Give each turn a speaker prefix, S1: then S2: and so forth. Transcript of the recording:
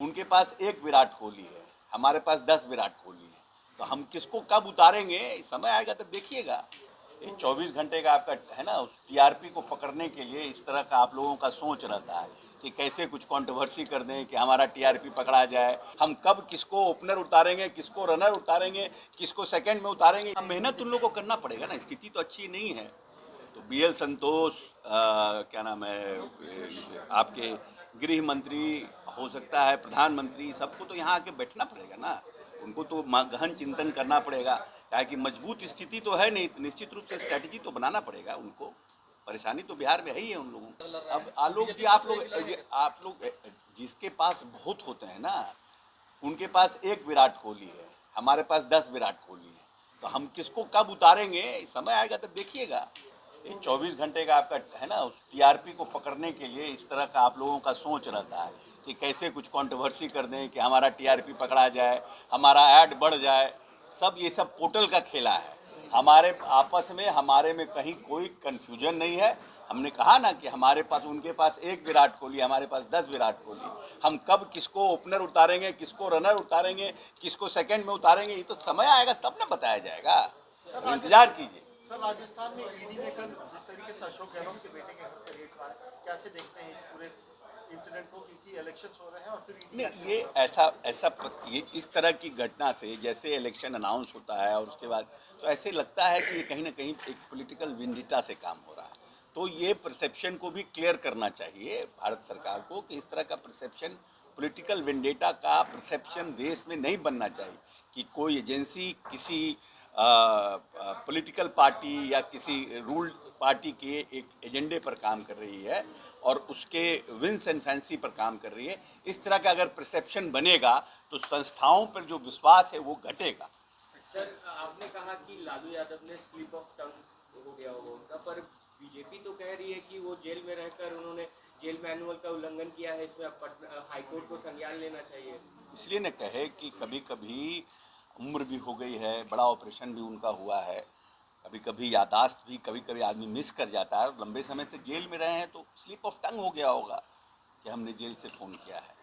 S1: उनके पास एक विराट कोहली है, हमारे पास 10 विराट कोहली है। तो हम किसको कब उतारेंगे, समय आएगा तब देखिएगा। ये 24 घंटे का आपका है ना, उस टीआरपी को पकड़ने के लिए इस तरह का आप लोगों का सोच रहता है कि कैसे कुछ कंट्रोवर्सी कर दें कि हमारा टीआरपी पकड़ा जाए। हम कब किसको ओपनर उतारेंगे, किसको रनर उतारेंगे, किसको सेकंड में उतारेंगे, मेहनत उन लोगों को करना पड़ेगा ना। स्थिति तो अच्छी नहीं है। तो बीएल संतोष क्या नाम है, आपके गृह मंत्री, हो सकता है प्रधानमंत्री, सबको तो यहाँ आके बैठना पड़ेगा ना। उनको तो गहन चिंतन करना पड़ेगा, क्या कि मजबूत स्थिति तो है नहीं, निश्चित रूप से स्ट्रैटेजी तो बनाना पड़ेगा उनको। परेशानी तो बिहार में है ही है उन लोगों को। अब आलोक जी, आप लोग जिसके पास बहुत होते हैं ना, उनके पास एक विराट कोहली है, हमारे पास 10 विराट कोहली है। तो हम किसको कब उतारेंगे, समय आएगा तब देखिएगा। ये 24 घंटे का आपका है ना, उस टीआरपी को पकड़ने के लिए इस तरह का आप लोगों का सोच रहता है कि कैसे कुछ कंट्रोवर्सी कर दें कि हमारा टीआरपी पकड़ा जाए, हमारा ऐड बढ़ जाए। सब ये सब पोर्टल का खेला है। हमारे आपस में, हमारे में कहीं कोई कन्फ्यूजन नहीं है। हमने कहा ना कि हमारे पास, उनके पास एक विराट कोहली, हमारे पास 10 विराट कोहली। हम कब किसको ओपनर उतारेंगे, किसको रनर उतारेंगे, किसको सेकंड में उतारेंगे, ये तो समय आएगा तब ना बताया जाएगा। तो इंतजार कीजिए।
S2: सर, राजस्थान में ईडी ने कल जिस तरीके से अशोक गहलोत के बेटे के घर पर रेड मारा, कैसे देखते हैं इस पूरे इंसिडेंट को, क्योंकि इलेक्शंस हो रहे हैं और फिर
S1: नहीं, ये ये इस तरह की घटना से, जैसे इलेक्शन अनाउंस होता है और उसके बाद, तो ऐसे लगता है कि ये कहीं ना कहीं एक पॉलिटिकल विंडिटा से काम हो रहा है। तो ये परसेप्शन को भी क्लियर करना चाहिए भारत सरकार को कि इस तरह का परसेप्शन, पॉलिटिकल विंडेटा का परसेप्शन देश में नहीं बनना चाहिए कि कोई एजेंसी किसी पॉलिटिकल पार्टी या किसी रूल्ड पार्टी के एक एजेंडे पर काम कर रही है और उसके विंस एंड फैंसी पर काम कर रही है। इस तरह का अगर परसेप्शन बनेगा तो संस्थाओं पर जो विश्वास है वो घटेगा।
S3: सर, आपने कहा कि लालू यादव ने स्लिप ऑफ टंग हो गया होगा उनका, पर बीजेपी तो कह रही है कि वो जेल में रहकर उन्होंने जेल मैनुअल का उल्लंघन किया है, इसमें हाईकोर्ट को संज्ञान लेना चाहिए।
S1: इसलिए न कहे कि कभी कभी उम्र भी हो गई है, बड़ा ऑपरेशन भी उनका हुआ है, कभी कभी यादाश्त भी, कभी कभी आदमी मिस कर जाता है। लंबे समय तक जेल में रहे हैं तो स्लिप ऑफ टंग हो गया होगा कि हमने जेल से फ़ोन किया है।